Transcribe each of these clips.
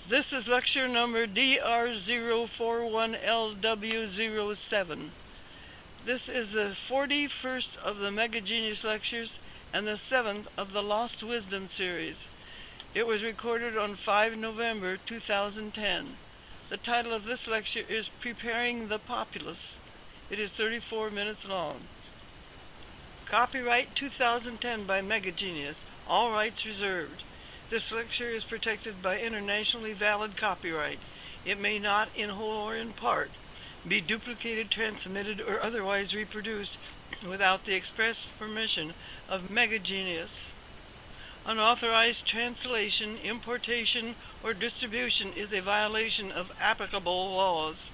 This is lecture number DR041LW07. This is the 41st of the Mega Genius lectures and the 7th of the Lost Wisdom series. It was recorded on 5 November 2010. The title of this lecture is Preparing the Populace. It is 34 minutes long. Copyright 2010 by Mega Genius. All rights reserved. This lecture is protected by internationally valid copyright. It may not, in whole or in part, be duplicated, transmitted, or otherwise reproduced without the express permission of Mega Genius. Unauthorized translation, importation, or distribution is a violation of applicable laws.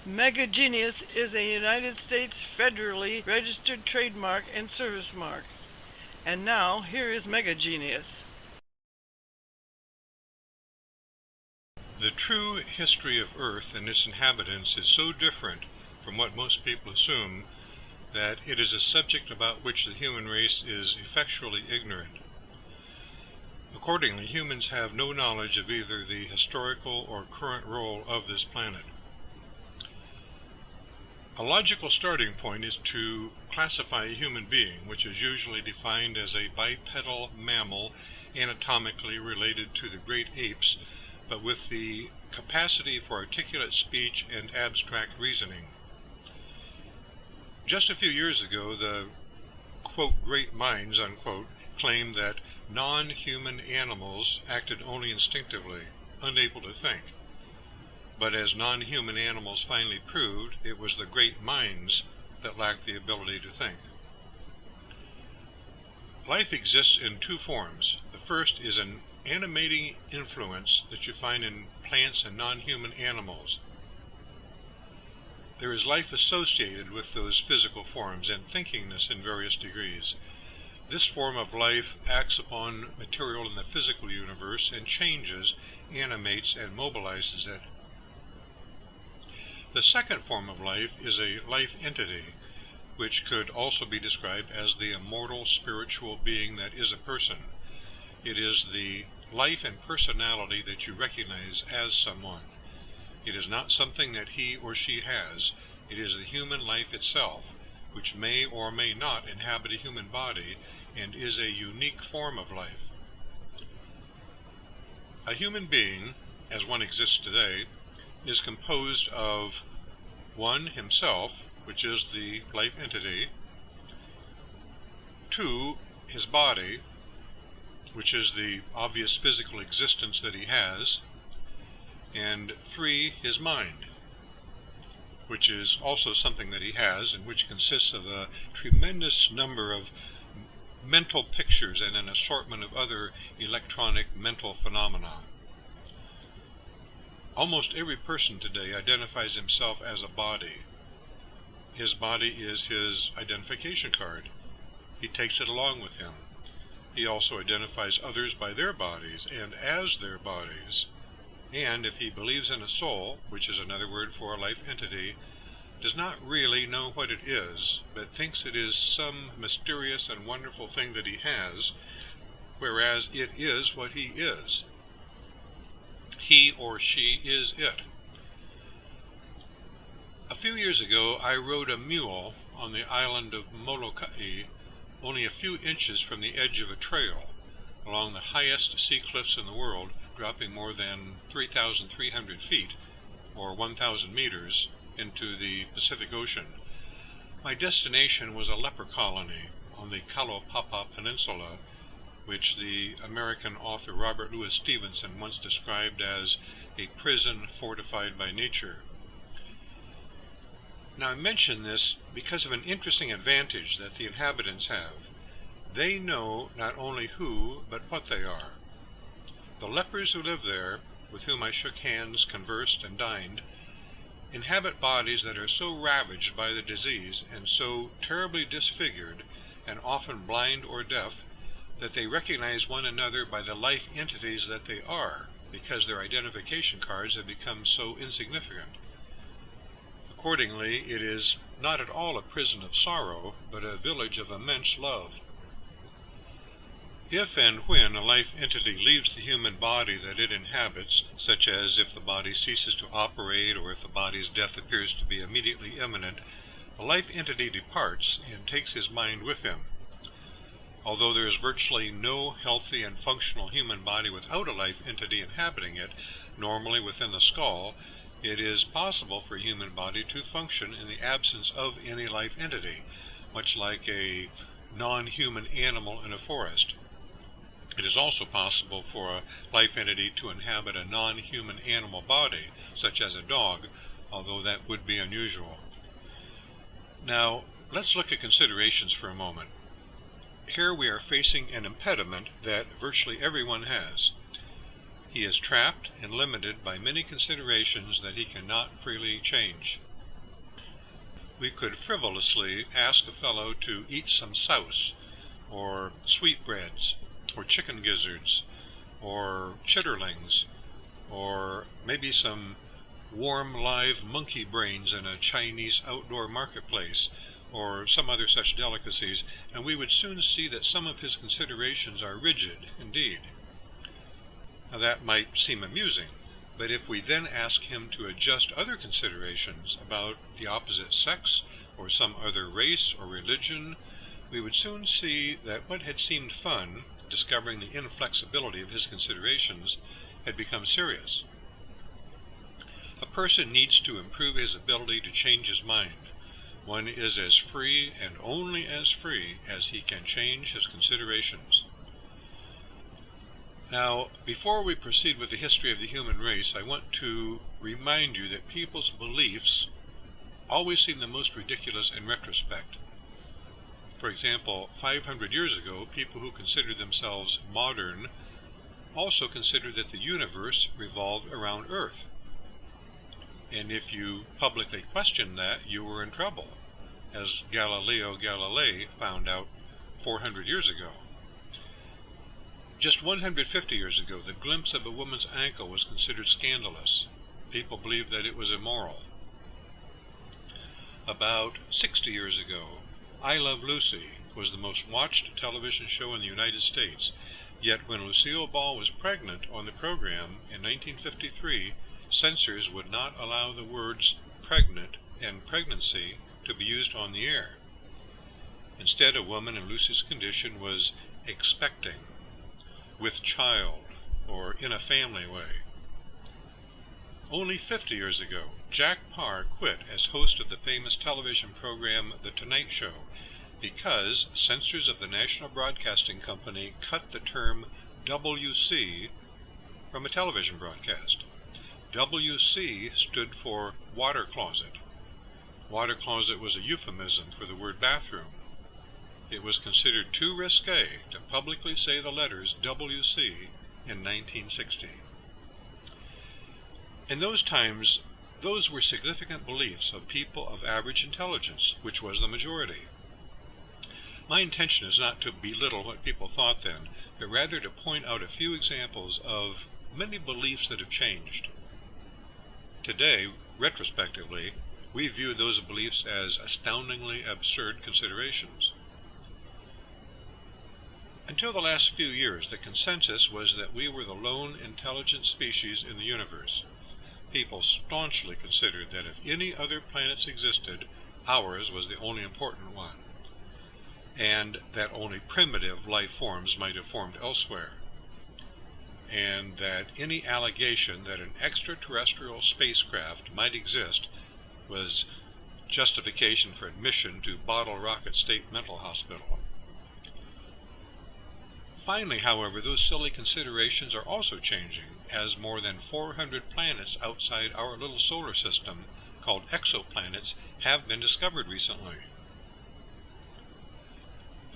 Mega Genius is a United States federally registered trademark and service mark. And now, here is Mega Genius. The true history of Earth and its inhabitants is so different from what most people assume that it is a subject about which the human race is effectually ignorant. Accordingly, humans have no knowledge of either the historical or current role of this planet. A logical starting point is to classify a human being, which is usually defined as a bipedal mammal anatomically related to the great apes, but with the capacity for articulate speech and abstract reasoning. Just a few years ago, the, quote, great minds, unquote, claimed that non-human animals acted only instinctively, unable to think. But as non-human animals finally proved, it was the great minds that lacked the ability to think. Life exists in two forms. The first is an animating influence that you find in plants and non-human animals. There is life associated with those physical forms and thinkingness in various degrees. This form of life acts upon material in the physical universe and changes, animates, and mobilizes it. The second form of life is a life entity, which could also be described as the immortal spiritual being that is a person. It is the life and personality that you recognize as someone. It is not something that he or she has. It is the human life itself, which may or may not inhabit a human body and is a unique form of life. A human being, as one exists today, is composed of one, himself, which is the life entity, two, his body, which is the obvious physical existence that he has, and three, his mind, which is also something that he has and which consists of a tremendous number of mental pictures and an assortment of other electronic mental phenomena. Almost every person today identifies himself as a body. His body is his identification card. He takes it along with him. He also identifies others by their bodies and as their bodies. And if he believes in a soul, which is another word for a life entity, does not really know what it is, but thinks it is some mysterious and wonderful thing that he has, whereas it is what he is. He or she is it. A few years ago, I rode a mule on the island of Molokai, only a few inches from the edge of a trail, along the highest sea cliffs in the world, dropping more than 3,300 feet, or 1,000 meters, into the Pacific Ocean. My destination was a leper colony on the Kalaupapa Peninsula, which the American author Robert Louis Stevenson once described as a prison fortified by nature. Now, I mention this because of an interesting advantage that the inhabitants have. They know not only who, but what they are. The lepers who live there, with whom I shook hands, conversed, and dined, inhabit bodies that are so ravaged by the disease and so terribly disfigured and often blind or deaf that they recognize one another by the life entities that they are, because their identification cards have become so insignificant. Accordingly, it is not at all a prison of sorrow, but a village of immense love. If and when a life entity leaves the human body that it inhabits, such as if the body ceases to operate or if the body's death appears to be immediately imminent, the life entity departs and takes his mind with him. Although there is virtually no healthy and functional human body without a life entity inhabiting it, normally within the skull, it is possible for a human body to function in the absence of any life entity, much like a non-human animal in a forest. It is also possible for a life entity to inhabit a non-human animal body, such as a dog, although that would be unusual. Now, let's look at considerations for a moment. Here we are facing an impediment that virtually everyone has. He is trapped and limited by many considerations that he cannot freely change. We could frivolously ask a fellow to eat some souse, or sweetbreads, or chicken gizzards, or chitterlings, or maybe some warm live monkey brains in a Chinese outdoor marketplace, or some other such delicacies, and we would soon see that some of his considerations are rigid indeed. Now that might seem amusing, but if we then ask him to adjust other considerations about the opposite sex, or some other race or religion, we would soon see that what had seemed fun, discovering the inflexibility of his considerations, had become serious. A person needs to improve his ability to change his mind. One is as free and only as free as he can change his considerations. Now, before we proceed with the history of the human race, I want to remind you that people's beliefs always seem the most ridiculous in retrospect. For example, 500 years ago, people who considered themselves modern also considered that the universe revolved around Earth. And if you publicly questioned that, you were in trouble, as Galileo Galilei found out 400 years ago. Just 150 years ago, the glimpse of a woman's ankle was considered scandalous. People believed that it was immoral. About 60 years ago, I Love Lucy was the most watched television show in the United States, yet when Lucille Ball was pregnant on the program in 1953, censors would not allow the words pregnant and pregnancy to be used on the air. Instead, a woman in Lucy's condition was expecting, with child, or in a family way. Only 50 years ago, Jack Paar quit as host of the famous television program The Tonight Show because censors of the National Broadcasting Company cut the term WC from a television broadcast. WC stood for water closet. Water closet was a euphemism for the word bathroom. It was considered too risque to publicly say the letters WC in 1960. In those times, those were significant beliefs of people of average intelligence, which was the majority. My intention is not to belittle what people thought then, but rather to point out a few examples of many beliefs that have changed. Today, retrospectively, we view those beliefs as astoundingly absurd considerations. Until the last few years, the consensus was that we were the lone intelligent species in the universe. People staunchly considered that if any other planets existed, ours was the only important one, and that only primitive life forms might have formed elsewhere, and that any allegation that an extraterrestrial spacecraft might exist was justification for admission to Bottle Rocket State Mental Hospital. Finally, however, those silly considerations are also changing, as more than 400 planets outside our little solar system, called exoplanets, have been discovered recently.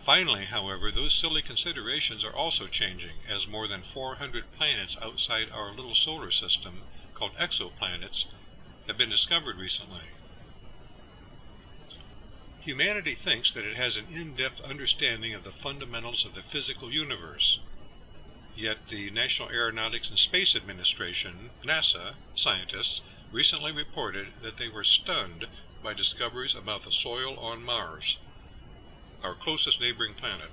Finally, however, those silly considerations are also changing, as more than 400 planets outside our little solar system, called exoplanets, have been discovered recently. Humanity thinks that it has an in-depth understanding of the fundamentals of the physical universe. Yet the National Aeronautics and Space Administration, NASA, scientists recently reported that they were stunned by discoveries about the soil on Mars, our closest neighboring planet.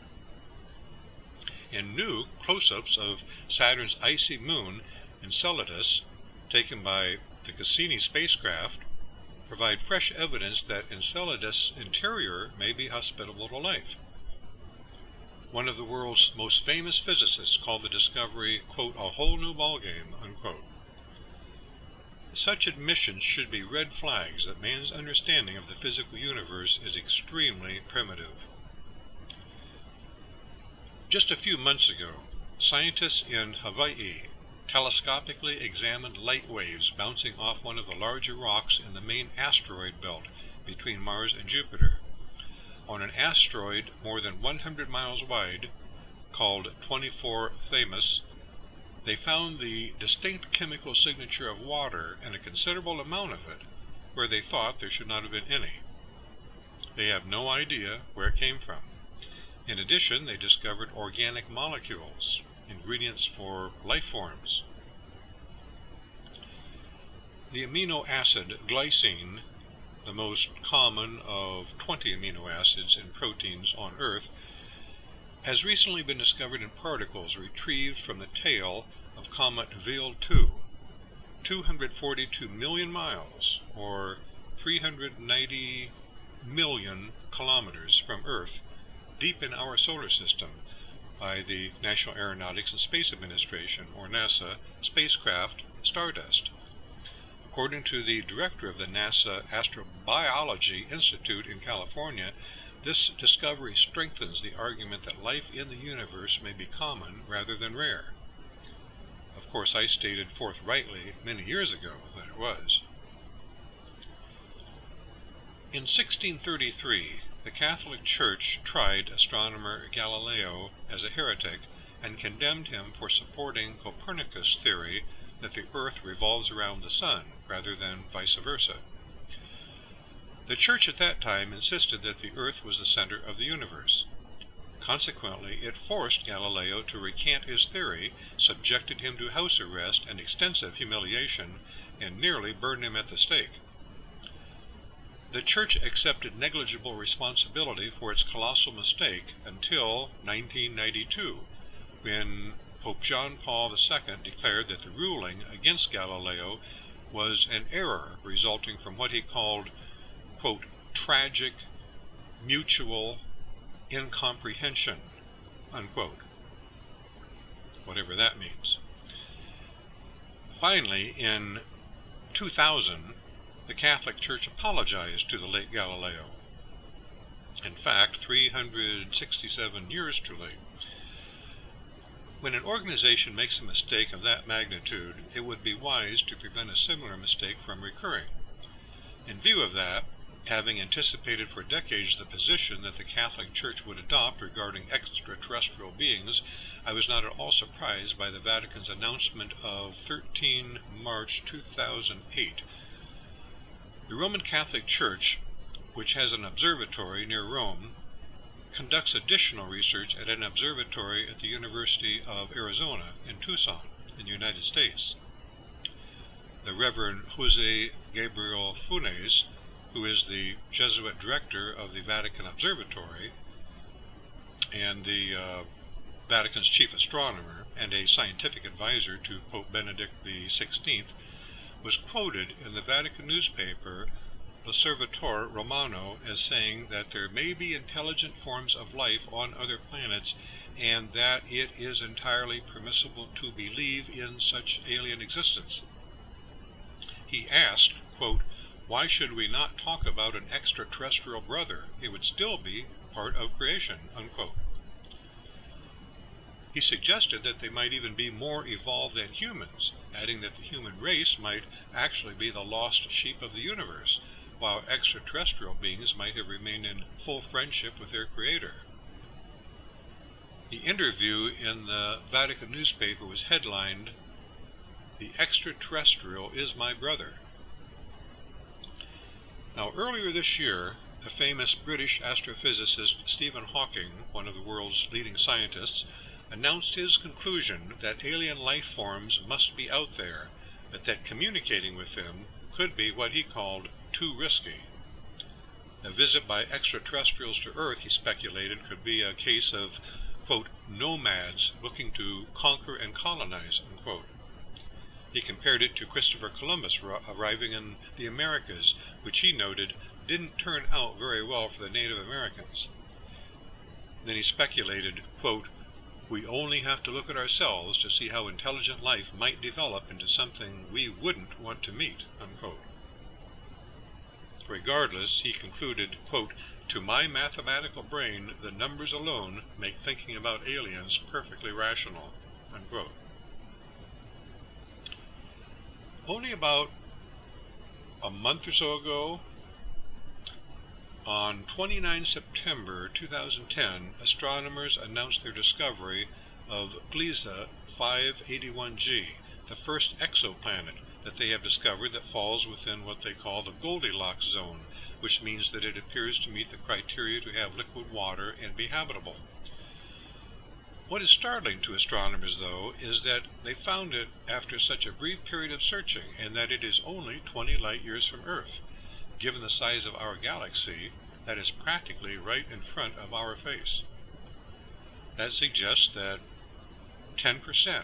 in new close-ups of Saturn's icy moon, Enceladus, taken by the Cassini spacecraft, provide fresh evidence that Enceladus' interior may be hospitable to life. One of the world's most famous physicists called the discovery, quote, a whole new ballgame, unquote. Such admissions should be red flags that man's understanding of the physical universe is extremely primitive. Just a few months ago, scientists in Hawaii telescopically examined light waves bouncing off one of the larger rocks in the main asteroid belt between Mars and Jupiter. On an asteroid more than 100 miles wide, called 24 Themis, they found the distinct chemical signature of water and a considerable amount of it where they thought there should not have been any. They have no idea where it came from. In addition, they discovered organic molecules, ingredients for life forms. The amino acid glycine, the most common of 20 amino acids in proteins on Earth, has recently been discovered in particles retrieved from the tail of comet Veil 2, 242 million miles, or 390 million kilometers from Earth, deep in our solar system, by the National Aeronautics and Space Administration, or NASA, spacecraft Stardust. According to the director of the NASA Astrobiology Institute in California, this discovery strengthens the argument that life in the universe may be common rather than rare. Of course, I stated forthrightly many years ago that it was. In 1633, the Catholic Church tried astronomer Galileo as a heretic and condemned him for supporting Copernicus' theory that the Earth revolves around the Sun rather than vice versa. The Church at that time insisted that the Earth was the center of the universe. Consequently, it forced Galileo to recant his theory, subjected him to house arrest and extensive humiliation, and nearly burned him at the stake. The Church accepted negligible responsibility for its colossal mistake until 1992, when Pope John Paul II declared that the ruling against Galileo was an error resulting from what he called, quote, tragic, mutual incomprehension, unquote, whatever that means. Finally, in 2000, the Catholic Church apologized to the late Galileo. In fact, 367 years too late. When an organization makes a mistake of that magnitude, it would be wise to prevent a similar mistake from recurring. In view of that, having anticipated for decades the position that the Catholic Church would adopt regarding extraterrestrial beings, I was not at all surprised by the Vatican's announcement of 13 March 2008. The Roman Catholic Church, which has an observatory near Rome, conducts additional research at an observatory at the University of Arizona in Tucson, in the United States. The Reverend Jose Gabriel Funes, who is the Jesuit director of the Vatican Observatory and the Vatican's chief astronomer and a scientific advisor to Pope Benedict XVI, was quoted in the Vatican newspaper L'Osservatore Romano as saying that there may be intelligent forms of life on other planets and that it is entirely permissible to believe in such alien existence. He asked, quote, why should we not talk about an extraterrestrial brother? It would still be part of creation, unquote. He suggested that they might even be more evolved than humans, adding that the human race might actually be the lost sheep of the universe, while extraterrestrial beings might have remained in full friendship with their creator. The interview in the Vatican newspaper was headlined, "The Extraterrestrial is My Brother." Now, earlier this year, the famous British astrophysicist Stephen Hawking, one of the world's leading scientists, announced his conclusion that alien life forms must be out there, but that communicating with them could be what he called too risky. A visit by extraterrestrials to Earth, he speculated, could be a case of quote, nomads looking to conquer and colonize, unquote. He compared it to Christopher Columbus arriving in the Americas, which he noted didn't turn out very well for the Native Americans. Then he speculated, quote, we only have to look at ourselves to see how intelligent life might develop into something we wouldn't want to meet, unquote. Regardless, he concluded, quote, to my mathematical brain, the numbers alone make thinking about aliens perfectly rational, unquote. Only about a month or so ago, on 29 September 2010, astronomers announced their discovery of Gliese 581g, the first exoplanet that they have discovered that falls within what they call the Goldilocks zone, which means that it appears to meet the criteria to have liquid water and be habitable. What is startling to astronomers, though, is that they found it after such a brief period of searching, and that it is only 20 light-years from Earth. Given the size of our galaxy, that is practically right in front of our face. That suggests that 10%,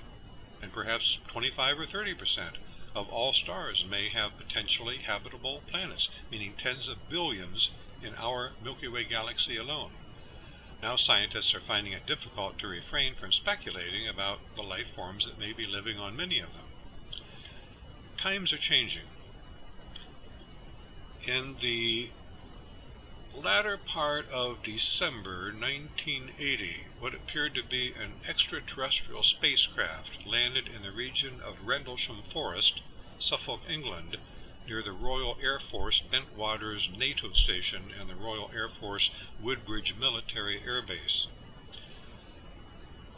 and perhaps 25 or 30%, of all stars may have potentially habitable planets, meaning tens of billions in our Milky Way galaxy alone. Now scientists are finding it difficult to refrain from speculating about the life forms that may be living on many of them. Times are changing. In the latter part of December 1980, what appeared to be an extraterrestrial spacecraft landed in the region of Rendlesham Forest, Suffolk, England, near the Royal Air Force Bentwaters NATO Station and the Royal Air Force Woodbridge Military Air Base.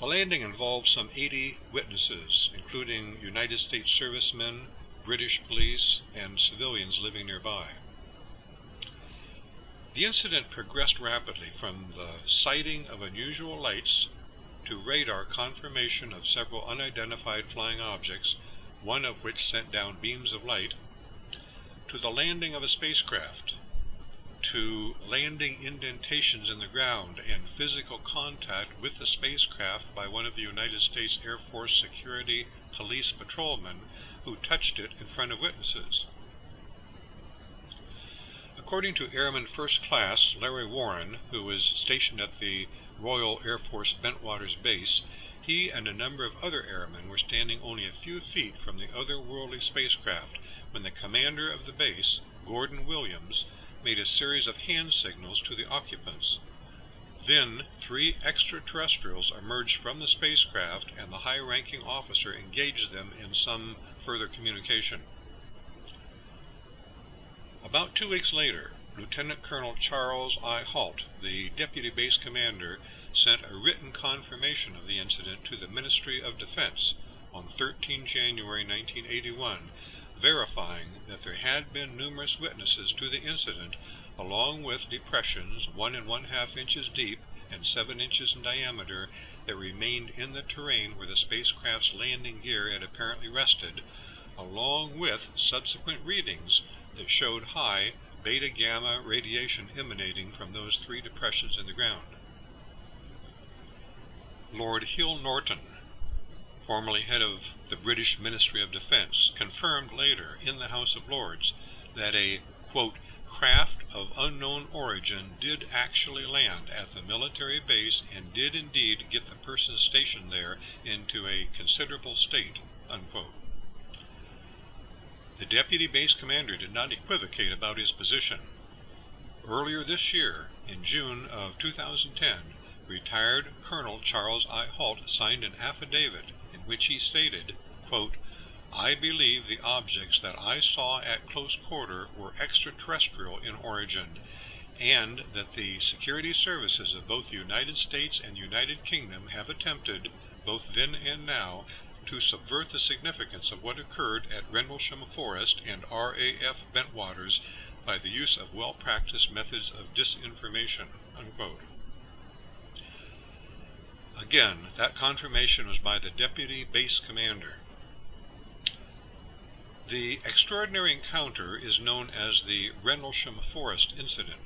The landing involved some 80 witnesses, including United States servicemen, British police, and civilians living nearby. The incident progressed rapidly from the sighting of unusual lights to radar confirmation of several unidentified flying objects, one of which sent down beams of light, to the landing of a spacecraft, to landing indentations in the ground and physical contact with the spacecraft by one of the United States Air Force Security Police patrolmen who touched it in front of witnesses. According to Airman First Class Larry Warren, who was stationed at the Royal Air Force Bentwaters Base, he and a number of other airmen were standing only a few feet from the otherworldly spacecraft when the commander of the base, Gordon Williams, made a series of hand signals to the occupants. Then 3 extraterrestrials emerged from the spacecraft and the high-ranking officer engaged them in some further communication. About 2 weeks later, Lieutenant Colonel Charles I. Halt, the deputy base commander, sent a written confirmation of the incident to the Ministry of Defense on 13 January 1981, verifying that there had been numerous witnesses to the incident, along with depressions 1 1/2 inches deep and 7 inches in diameter that remained in the terrain where the spacecraft's landing gear had apparently rested, along with subsequent readings that showed high beta-gamma radiation emanating from those 3 depressions in the ground. Lord Hill Norton, formerly head of the British Ministry of Defense, confirmed later in the House of Lords that a, quote, craft of unknown origin did actually land at the military base and did indeed get the person stationed there into a considerable state, unquote. The deputy base commander did not equivocate about his position. Earlier this year, in June of 2010, retired Colonel Charles I. Halt signed an affidavit in which he stated, quote, I believe the objects that I saw at close quarter were extraterrestrial in origin, and that the security services of both the United States and United Kingdom have attempted, both then and now, to subvert the significance of what occurred at Rendlesham Forest and RAF Bentwaters by the use of well-practiced methods of disinformation, unquote. Again, that confirmation was by the deputy base commander. The extraordinary encounter is known as the Rendlesham Forest incident.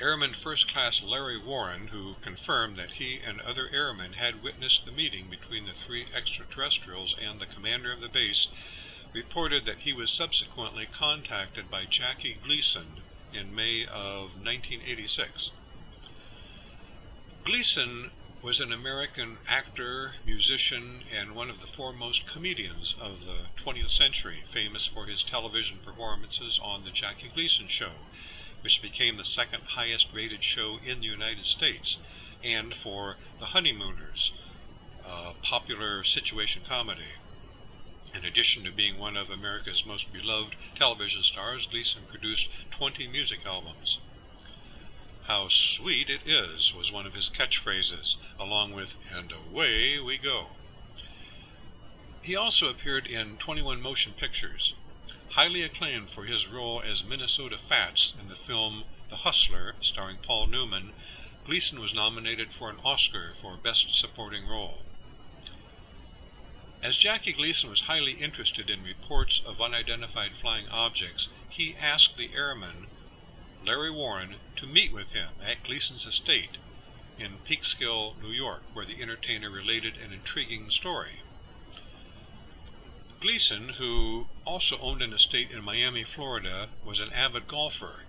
Airman First Class Larry Warren, who confirmed that he and other airmen had witnessed the meeting between the three extraterrestrials and the commander of the base, reported that he was subsequently contacted by Jackie Gleason in May of 1986. Gleason was an American actor, musician, and one of the foremost comedians of the 20th century, famous for his television performances on The Jackie Gleason Show, which became the second highest rated show in the United States, and for The Honeymooners, a popular situation comedy. In addition to being one of America's most beloved television stars, Gleason produced 20 music albums. "How sweet it is" was one of his catchphrases, along with "and away we go." He also appeared in 21 motion pictures. Highly acclaimed for his role as Minnesota Fats in the film The Hustler, starring Paul Newman, Gleason was nominated for an Oscar for Best Supporting Role. As Jackie Gleason was highly interested in reports of unidentified flying objects, he asked the airman, Larry Warren, to meet with him at Gleason's estate in Peekskill, New York, where the entertainer related an intriguing story. Gleason, who also owned an estate in Miami, Florida, was an avid golfer.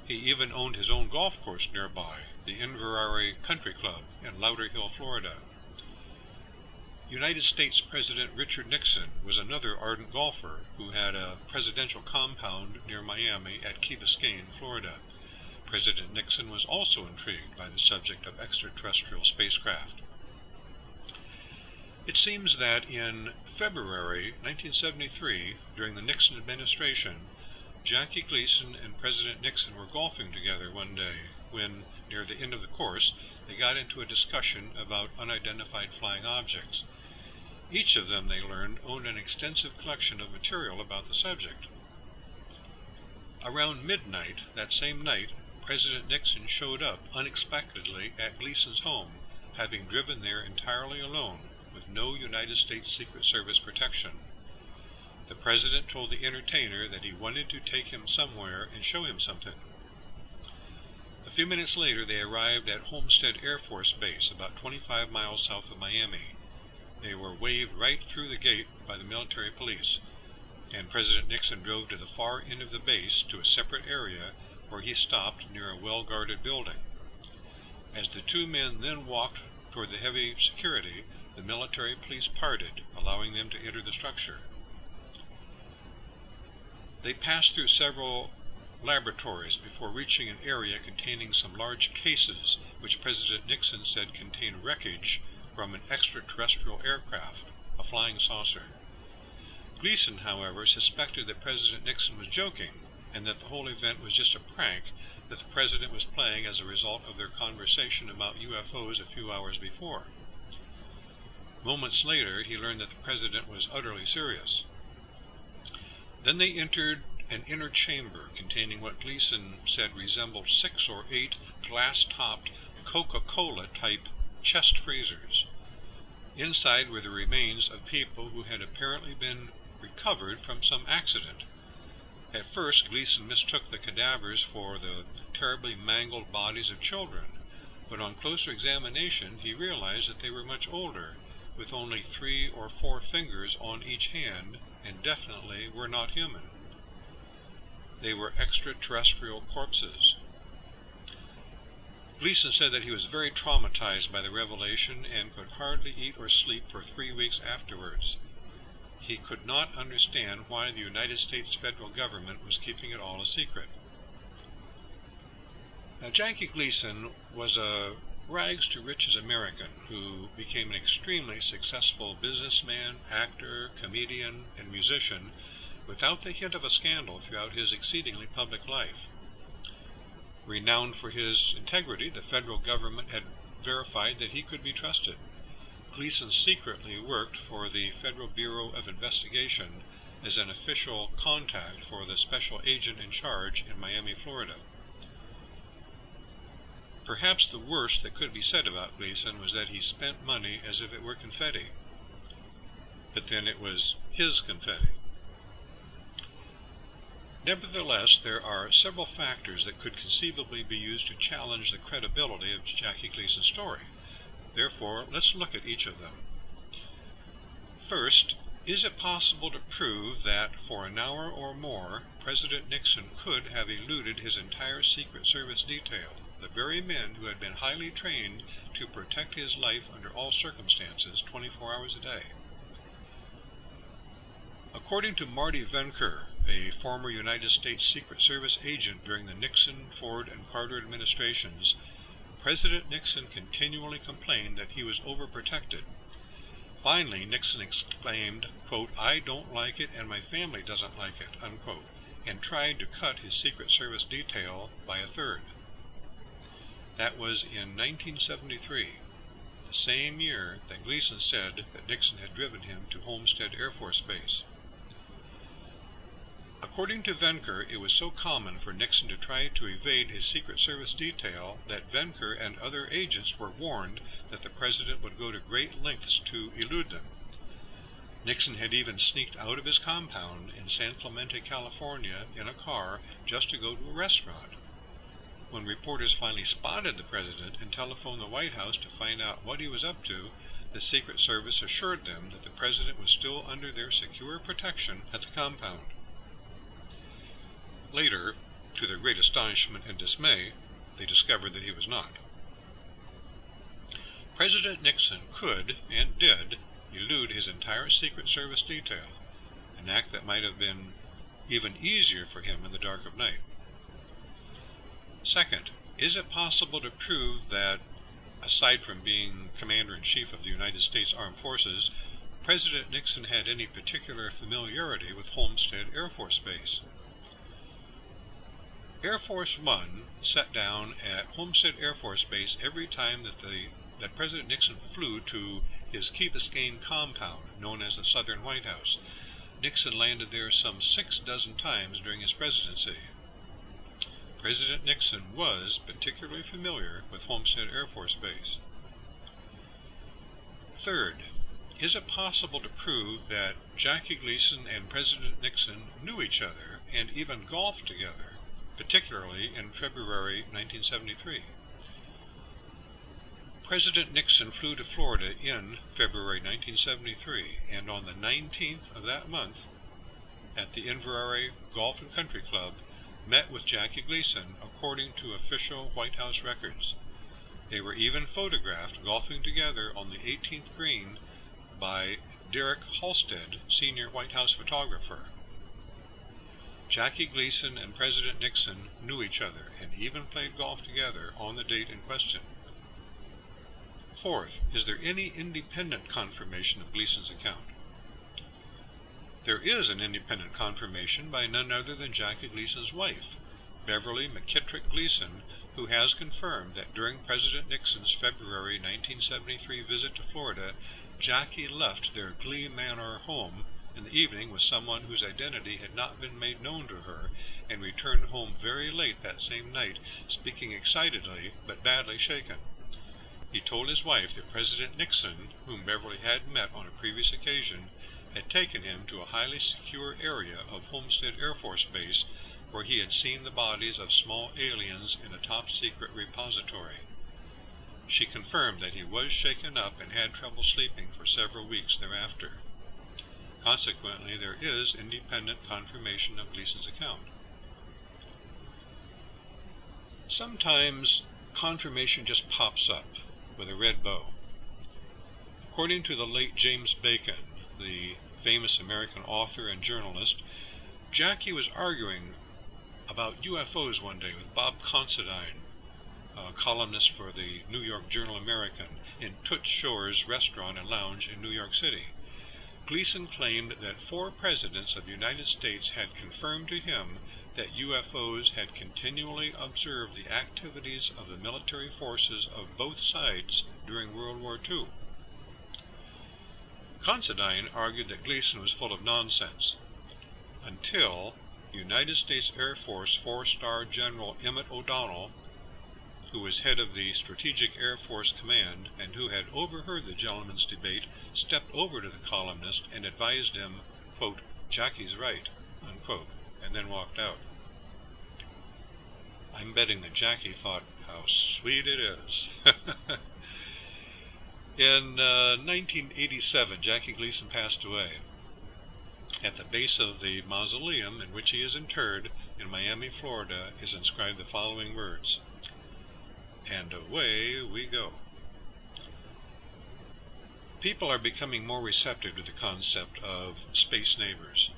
He even owned his own golf course nearby, the Inverrary Country Club in Lauderhill, Florida. United States President Richard Nixon was another ardent golfer who had a presidential compound near Miami at Key Biscayne, Florida. President Nixon was also intrigued by the subject of extraterrestrial spacecraft. It seems that in February 1973, during the Nixon administration, Jackie Gleason and President Nixon were golfing together one day when, near the end of the course, they got into a discussion about unidentified flying objects. Each of them, they learned, owned an extensive collection of material about the subject. Around midnight that same night, President Nixon showed up unexpectedly at Gleason's home, having driven there entirely alone, with no United States Secret Service protection. The president told the entertainer that he wanted to take him somewhere and show him something. A few minutes later, they arrived at Homestead Air Force Base, about 25 miles south of Miami. They were waved right through the gate by the military police, and President Nixon drove to the far end of the base to a separate area where he stopped near a well-guarded building. As the two men then walked toward the heavy security, the military police parted, allowing them to enter the structure. They passed through several laboratories before reaching an area containing some large cases which President Nixon said contained wreckage from an extraterrestrial aircraft, a flying saucer. Gleason, however, suspected that President Nixon was joking and that the whole event was just a prank that the president was playing as a result of their conversation about UFOs a few hours before. Moments later, he learned that the president was utterly serious. Then they entered an inner chamber containing what Gleason said resembled 6 or 8 glass-topped Coca-Cola type chest freezers. Inside were the remains of people who had apparently been recovered from some accident. At first, Gleason mistook the cadavers for the terribly mangled bodies of children, but on closer examination he realized that they were much older, with only 3 or 4 fingers on each hand, and definitely were not human. They were extraterrestrial corpses. Gleason said that he was very traumatized by the revelation and could hardly eat or sleep for 3 weeks afterwards. He could not understand why the United States federal government was keeping it all a secret. Now, Jackie Gleason was a rags-to-riches American who became an extremely successful businessman, actor, comedian, and musician without the hint of a scandal throughout his exceedingly public life. Renowned for his integrity, the federal government had verified that he could be trusted. Gleason secretly worked for the Federal Bureau of Investigation as an official contact for the special agent in charge in Miami, Florida. Perhaps the worst that could be said about Gleason was that he spent money as if it were confetti. But then it was his confetti. Nevertheless, there are several factors that could conceivably be used to challenge the credibility of Jackie Gleason's story. Therefore, let's look at each of them. First, is it possible to prove that for an hour or more, President Nixon could have eluded his entire Secret Service detail, the very men who had been highly trained to protect his life under all circumstances 24 hours a day? According to Marty Venker, a former United States Secret Service agent during the Nixon, Ford, and Carter administrations, President Nixon continually complained that he was overprotected. Finally, Nixon exclaimed, quote, "I don't like it and my family doesn't like it," unquote, and tried to cut his Secret Service detail by a third. That was in 1973, the same year that Gleason said that Nixon had driven him to Homestead Air Force Base. According to Venker, it was so common for Nixon to try to evade his Secret Service detail that Venker and other agents were warned that the president would go to great lengths to elude them. Nixon had even sneaked out of his compound in San Clemente, California, in a car just to go to a restaurant. When reporters finally spotted the president and telephoned the White House to find out what he was up to, the Secret Service assured them that the president was still under their secure protection at the compound. Later, to their great astonishment and dismay, they discovered that he was not. President Nixon could, and did, elude his entire Secret Service detail, an act that might have been even easier for him in the dark of night. Second, is it possible to prove that, aside from being Commander-in-Chief of the United States Armed Forces, President Nixon had any particular familiarity with Homestead Air Force Base? Air Force One sat down at Homestead Air Force Base every time that President Nixon flew to his Key Biscayne compound, known as the Southern White House. Nixon landed there some 6 dozen times during his presidency. President Nixon was particularly familiar with Homestead Air Force Base. Third, is it possible to prove that Jackie Gleason and President Nixon knew each other and even golfed together, particularly in February 1973? President Nixon flew to Florida in February 1973, and on the 19th of that month, at the Inverrary Golf and Country Club, met with Jackie Gleason, according to official White House records. They were even photographed golfing together on the 18th green by Derek Halstead, senior White House photographer. Jackie Gleason and President Nixon knew each other and even played golf together on the date in question. Fourth, is there any independent confirmation of Gleason's account? There is an independent confirmation by none other than Jackie Gleason's wife, Beverly McKittrick Gleason, who has confirmed that during President Nixon's February 1973 visit to Florida, Jackie left their Glee Manor home in the evening with someone whose identity had not been made known to her, and returned home very late that same night, speaking excitedly but badly shaken. He told his wife that President Nixon, whom Beverly had met on a previous occasion, had taken him to a highly secure area of Homestead Air Force Base where he had seen the bodies of small aliens in a top-secret repository. She confirmed that he was shaken up and had trouble sleeping for several weeks thereafter. Consequently, there is independent confirmation of Gleason's account. Sometimes confirmation just pops up with a red bow. According to the late James Bacon, the famous American author and journalist, Jackie was arguing about UFOs one day with Bob Considine, a columnist for the New York Journal-American, in Toots Shor's restaurant and lounge in New York City. Gleason claimed that 4 presidents of the United States had confirmed to him that UFOs had continually observed the activities of the military forces of both sides during World War II. Considine argued that Gleason was full of nonsense, until United States Air Force 4-star General Emmett O'Donnell, who was head of the Strategic Air Force Command and who had overheard the gentlemen's debate, stepped over to the columnist and advised him, quote, "Jackie's right," unquote. and then walked out. I'm betting that Jackie thought how sweet it is. In 1987, Jackie Gleason passed away. At the base of the mausoleum in which he is interred in Miami, Florida, is inscribed the following words, "And away we go." People are becoming more receptive to the concept of space neighbors.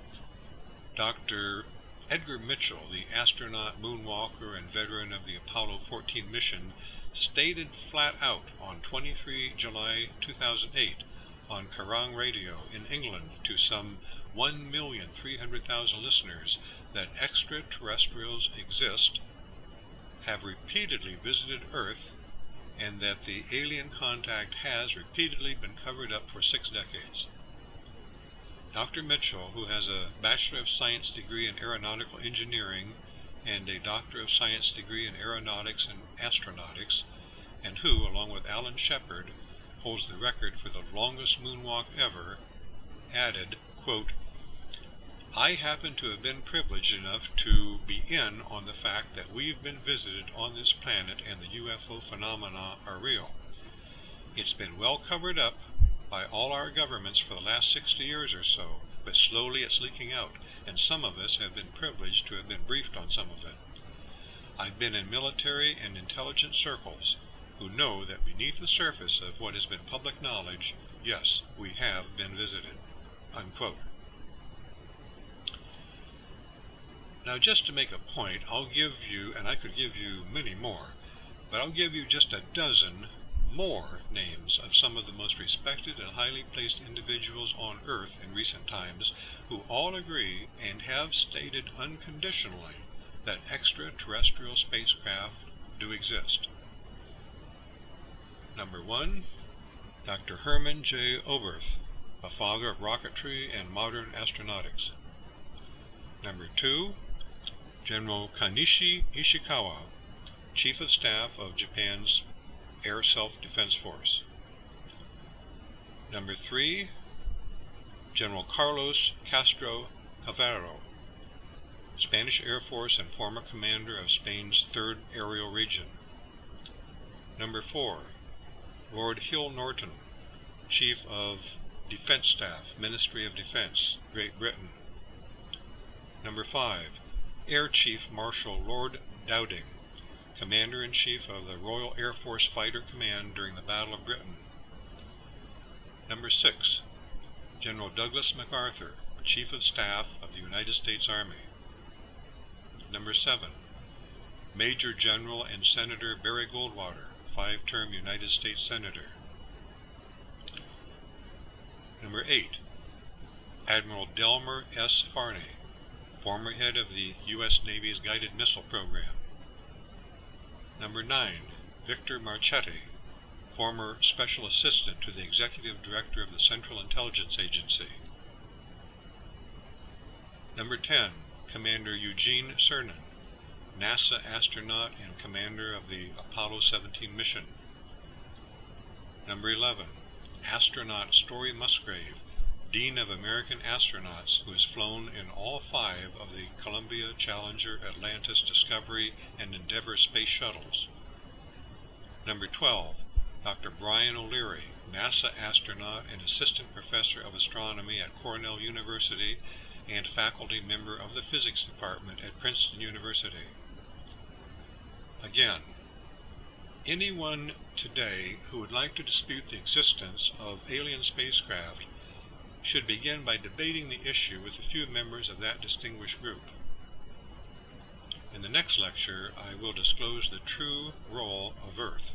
Dr. Edgar Mitchell, the astronaut, moonwalker, and veteran of the Apollo 14 mission, stated flat out on 23 July 2008 on Kerrang Radio in England to some 1,300,000 listeners that extraterrestrials exist, have repeatedly visited Earth, and that the alien contact has repeatedly been covered up for 6 decades. Dr. Mitchell, who has a Bachelor of Science degree in Aeronautical Engineering and a Doctor of Science degree in Aeronautics and Astronautics, and who, along with Alan Shepard, holds the record for the longest moonwalk ever, added, quote, "I happen to have been privileged enough to be in on the fact that we've been visited on this planet and the UFO phenomena are real. It's been well covered up by all our governments for the last 60 years or so, but slowly it's leaking out, and some of us have been privileged to have been briefed on some of it. I've been in military and intelligence circles who know that beneath the surface of what has been public knowledge, yes, we have been visited." Unquote. Now, just to make a point, I'll give you, and I could give you many more, but I'll give you just a dozen more names of some of the most respected and highly placed individuals on Earth in recent times who all agree and have stated unconditionally that extraterrestrial spacecraft do exist. Number 1, Dr. Herman J. Oberth, a father of rocketry and modern astronautics. Number 2, General Kanishi Ishikawa, Chief of Staff of Japan's Air Self-Defense Force. Number 3, General Carlos Castro Cavero, Spanish Air Force and former commander of Spain's 3rd Aerial Region. Number 4, Lord Hill Norton, Chief of Defense Staff, Ministry of Defense, Great Britain. Number 5, Air Chief Marshal Lord Dowding, Commander-in-Chief of the Royal Air Force Fighter Command during the Battle of Britain. Number 6, General Douglas MacArthur, Chief of Staff of the United States Army. Number 7, Major General and Senator Barry Goldwater, 5-term United States Senator. Number 8, Admiral Delmer S. Farney, former head of the U.S. Navy's Guided Missile Program. Number 9, Victor Marchetti, former Special Assistant to the Executive Director of the Central Intelligence Agency. Number 10, Commander Eugene Cernan, NASA astronaut and commander of the Apollo 17 mission. Number 11, Astronaut Story Musgrave, Dean of American Astronauts, who has flown in all 5 of the Columbia, Challenger, Atlantis, Discovery, and Endeavour space shuttles. Number 12, Dr. Brian O'Leary, NASA astronaut and assistant professor of astronomy at Cornell University and faculty member of the physics department at Princeton University. Again, anyone today who would like to dispute the existence of alien spacecraft should begin by debating the issue with a few members of that distinguished group. In the next lecture, I will disclose the true role of Earth.